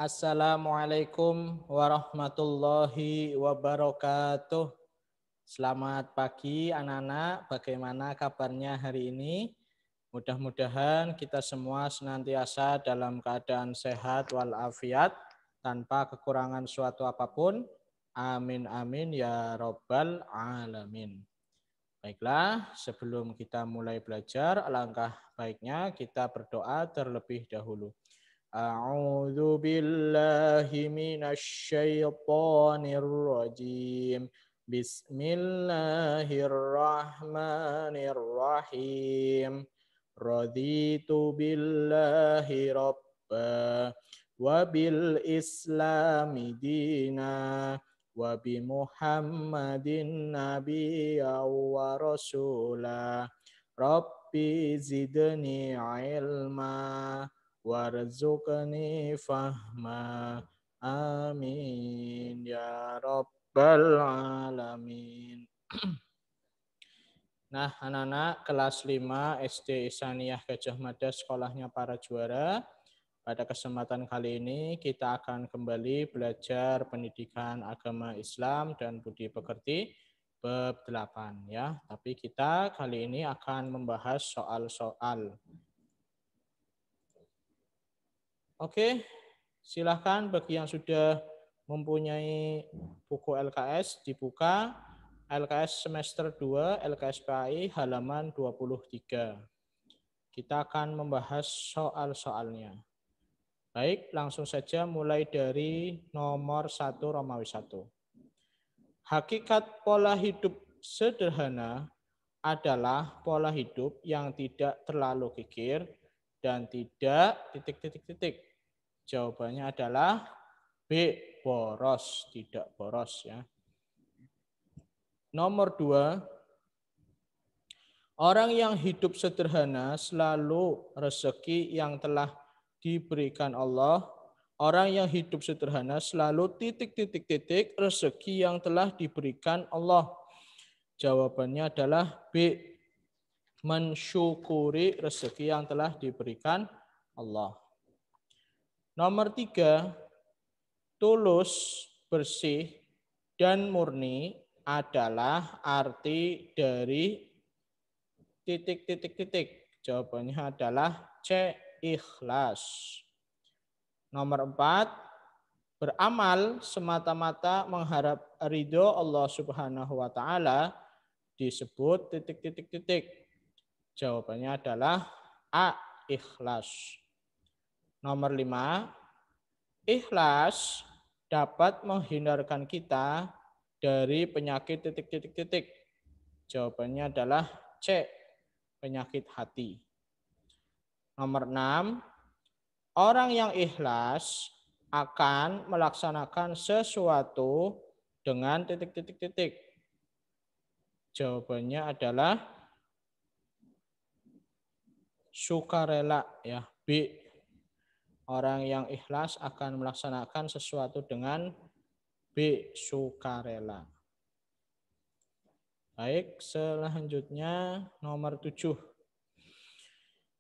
Assalamualaikum warahmatullahi wabarakatuh. Selamat pagi anak-anak, bagaimana kabarnya hari ini? Mudah-mudahan kita semua senantiasa dalam keadaan sehat walafiat, tanpa kekurangan suatu apapun. Amin amin ya robbal alamin. Baiklah, sebelum kita mulai belajar, alangkah baiknya kita berdoa terlebih dahulu. A'udzu billahi minasy syaithanir rajim. Bismillahirrahmanirrahim. Raditu billahi rabba wa bil islami dina wa bi Muhammadin nabiyya wa rasula. Rabbi zidni ilma warzuqni fahma. Amin ya rabbal alamin. Nah, anak-anak kelas 5 SD Ihsaniyah Gajah Mada, sekolahnya para juara. Pada kesempatan kali ini kita akan kembali belajar pendidikan agama Islam dan budi pekerti bab 8 ya. Tapi kita kali ini akan membahas soal-soal. Oke, silahkan bagi yang sudah mempunyai buku LKS dibuka. LKS semester 2, LKS PAI halaman 23. Kita akan membahas soal-soalnya. Baik, langsung saja mulai dari nomor 1 Romawi 1. Hakikat pola hidup sederhana adalah pola hidup yang tidak terlalu kikir dan tidak titik-titik-titik. Jawabannya adalah B, boros, tidak boros ya. Nomor 2, orang yang hidup sederhana selalu rezeki yang telah diberikan Allah. Orang yang hidup sederhana selalu titik-titik-titik rezeki yang telah diberikan Allah. Jawabannya adalah B, mensyukuri rezeki yang telah diberikan Allah. Nomor 3, tulus, bersih, dan murni adalah arti dari titik-titik-titik. Jawabannya adalah C, ikhlas. Nomor 4, beramal semata-mata mengharap ridho Allah Subhanahu wa taala disebut titik-titik-titik. Jawabannya adalah A, ikhlas. Nomor 5, ikhlas dapat menghindarkan kita dari penyakit titik-titik-titik. Jawabannya adalah C, penyakit hati. Nomor 6, orang yang ikhlas akan melaksanakan sesuatu dengan titik-titik-titik. Jawabannya adalah sukarela ya, B. Orang yang ikhlas akan melaksanakan sesuatu dengan B, sukarela. Baik, selanjutnya nomor 7.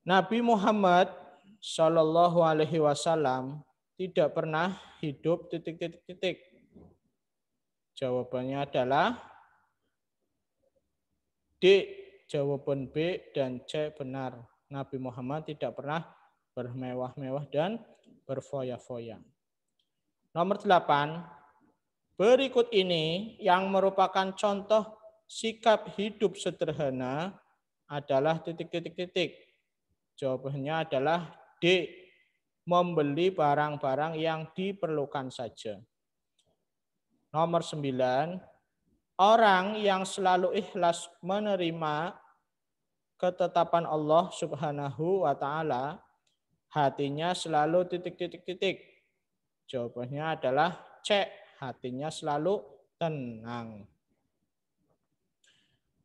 Nabi Muhammad Shallallahu Alaihi Wasallam tidak pernah hidup titik-titik-titik. Jawabannya adalah D, jawaban B dan C benar. Nabi Muhammad tidak pernah bermewah-mewah dan berfoya-foya. Nomor 8, berikut ini yang merupakan contoh sikap hidup sederhana adalah titik-titik-titik. Jawabannya adalah D, membeli barang-barang yang diperlukan saja. Nomor 9, orang yang selalu ikhlas menerima ketetapan Allah Subhanahu wa taala, hatinya selalu titik-titik-titik. Jawabannya adalah C, hatinya selalu tenang.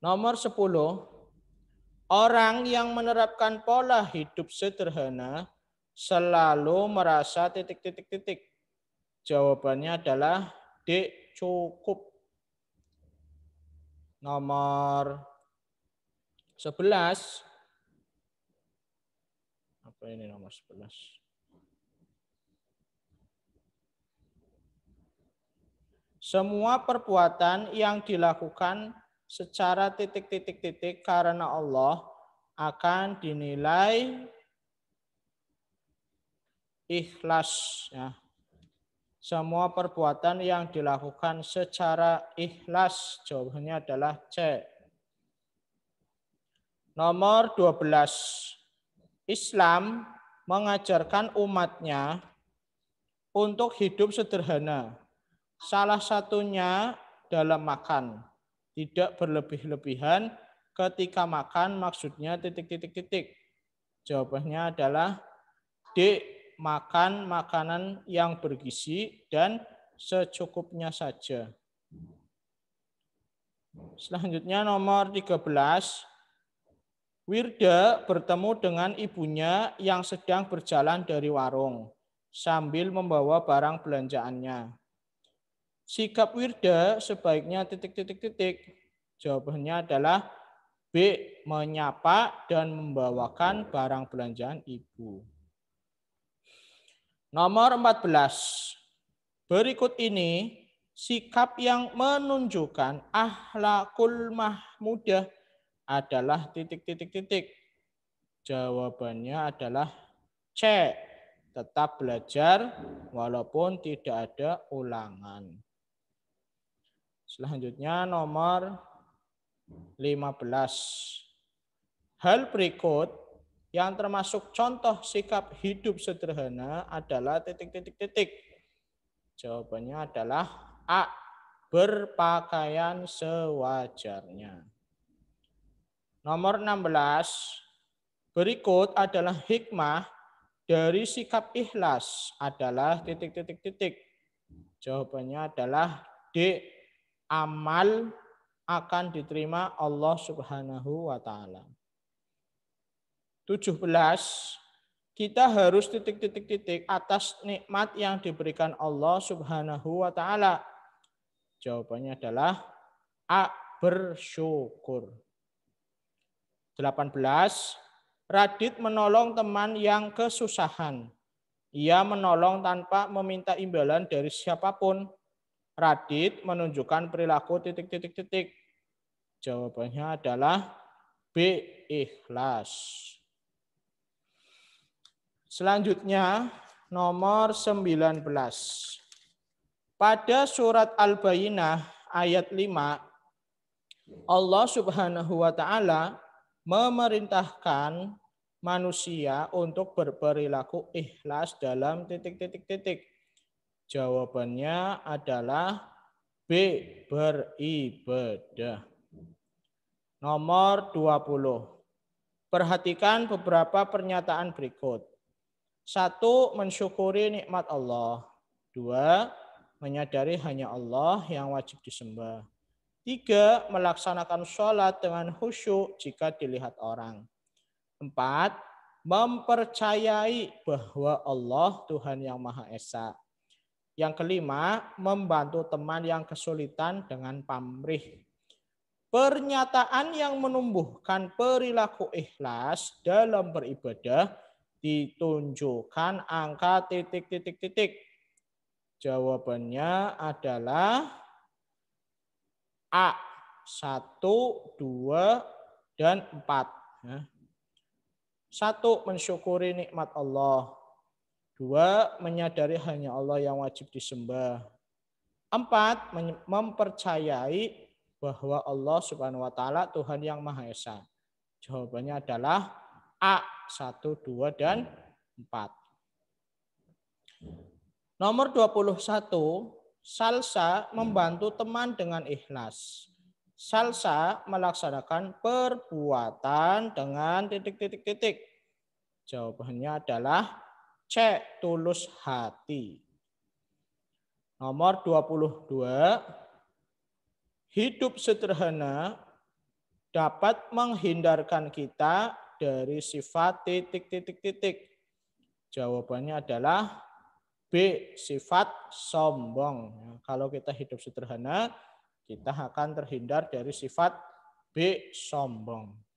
Nomor 10, orang yang menerapkan pola hidup sederhana selalu merasa titik-titik-titik. Jawabannya adalah D, cukup. Nomor 11. Apa ini nomor 11? Semua perbuatan yang dilakukan secara titik-titik-titik karena Allah akan dinilai ikhlas. Ya. Semua perbuatan yang dilakukan secara ikhlas, jawabannya adalah C. Nomor 12. Islam mengajarkan umatnya untuk hidup sederhana. Salah satunya dalam makan. Tidak berlebih-lebihan ketika makan, maksudnya titik-titik-titik. Jawabannya adalah D. Makan makanan yang bergizi dan secukupnya saja. Selanjutnya nomor 13. Wirda bertemu dengan ibunya yang sedang berjalan dari warung sambil membawa barang belanjaannya. Sikap Wirda sebaiknya titik-titik-titik. Jawabannya adalah B. Menyapa dan membawakan barang belanjaan ibu. Nomor 14. Berikut ini sikap yang menunjukkan akhlakul mahmudah adalah titik-titik-titik. Jawabannya adalah C. Tetap belajar walaupun tidak ada ulangan. Selanjutnya nomor 15. Hal berikut yang termasuk contoh sikap hidup sederhana adalah titik-titik-titik. Jawabannya adalah A. Berpakaian sewajarnya. Nomor 16. Berikut adalah hikmah dari sikap ikhlas adalah titik-titik-titik. Jawabannya adalah D. Amal akan diterima Allah Subhanahu wa taala. 17. Kita harus titik-titik-titik atas nikmat yang diberikan Allah Subhanahu wa taala. Jawabannya adalah A. Bersyukur. 18. Radit menolong teman yang kesusahan. Ia menolong tanpa meminta imbalan dari siapapun. Radit menunjukkan perilaku titik-titik-titik. Jawabannya adalah B. Ikhlas. Selanjutnya nomor 19. Pada surat Al-Bayyinah ayat 5, Allah Subhanahu wa taala memerintahkan manusia untuk berperilaku ikhlas dalam titik-titik-titik. Jawabannya adalah B. Beribadah. Nomor 20. Perhatikan beberapa pernyataan berikut. 1. Mensyukuri nikmat Allah. 2. Menyadari hanya Allah yang wajib disembah. 3. Melaksanakan sholat dengan khusyuk jika dilihat orang. 4. Mempercayai bahwa Allah Tuhan yang Maha Esa. Yang kelima, membantu teman yang kesulitan dengan pamrih. Pernyataan yang menumbuhkan perilaku ikhlas dalam beribadah ditunjukkan angka titik-titik-titik. Jawabannya adalah A. 1, 2, dan 4. 1. Mensyukuri nikmat Allah. 2. Menyadari hanya Allah yang wajib disembah. 4. Mempercayai bahwa Allah Subhanahu wa taala Tuhan yang Maha Esa. Jawabannya adalah A. 1, 2, dan 4. Nomor 21. Salsa membantu teman dengan ikhlas. Salsa melaksanakan perbuatan dengan titik-titik-titik. Jawabannya adalah C. Tulus hati. Nomor 22. Hidup sederhana dapat menghindarkan kita dari sifat titik-titik-titik. Jawabannya adalah B. Sifat sombong. Kalau kita hidup sederhana, kita akan terhindar dari sifat B. Sombong.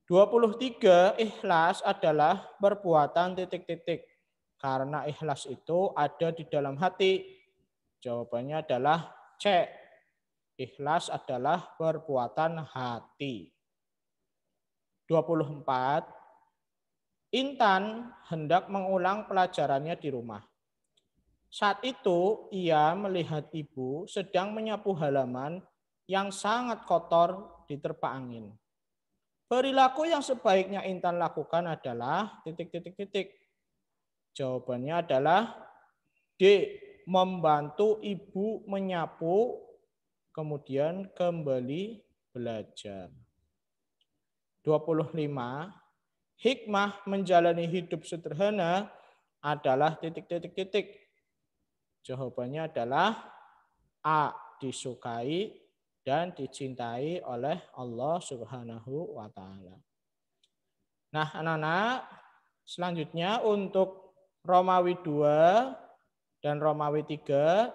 23. Ikhlas adalah perbuatan titik-titik. Karena ikhlas itu ada di dalam hati. Jawabannya adalah C. Ikhlas adalah perbuatan hati. 24. Intan hendak mengulang pelajarannya di rumah. Saat itu ia melihat ibu sedang menyapu halaman yang sangat kotor diterpa angin. Perilaku yang sebaiknya Intan lakukan adalah titik. Jawabannya adalah D. Membantu ibu menyapu, kemudian kembali belajar. 25. Hikmah menjalani hidup sederhana adalah titik. Jawabannya adalah A. Disukai dan dicintai oleh Allah Subhanahu wa Ta'ala. Nah, anak-anak, selanjutnya untuk Romawi 2 dan Romawi 3,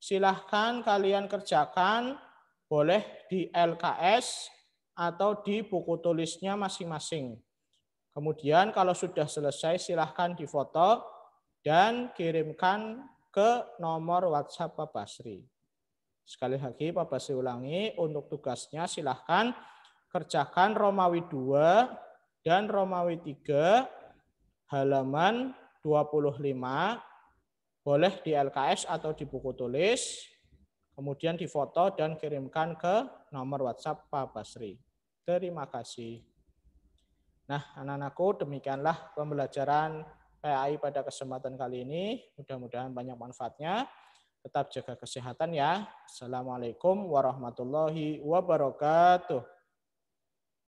silahkan kalian kerjakan, boleh di LKS atau di buku tulisnya masing-masing. Kemudian kalau sudah selesai silahkan difoto dan kirimkan ke nomor WhatsApp Pak Basri. Sekali lagi Pak Basri ulangi, untuk tugasnya silahkan kerjakan Romawi 2 dan Romawi 3 halaman 25, boleh di LKS atau di buku tulis, kemudian difoto dan kirimkan ke nomor WhatsApp Pak Basri. Terima kasih. Nah, anak-anakku, demikianlah pembelajaran PAI pada kesempatan kali ini. Mudah-mudahan banyak manfaatnya. Tetap jaga kesehatan ya. Assalamualaikum warahmatullahi wabarakatuh.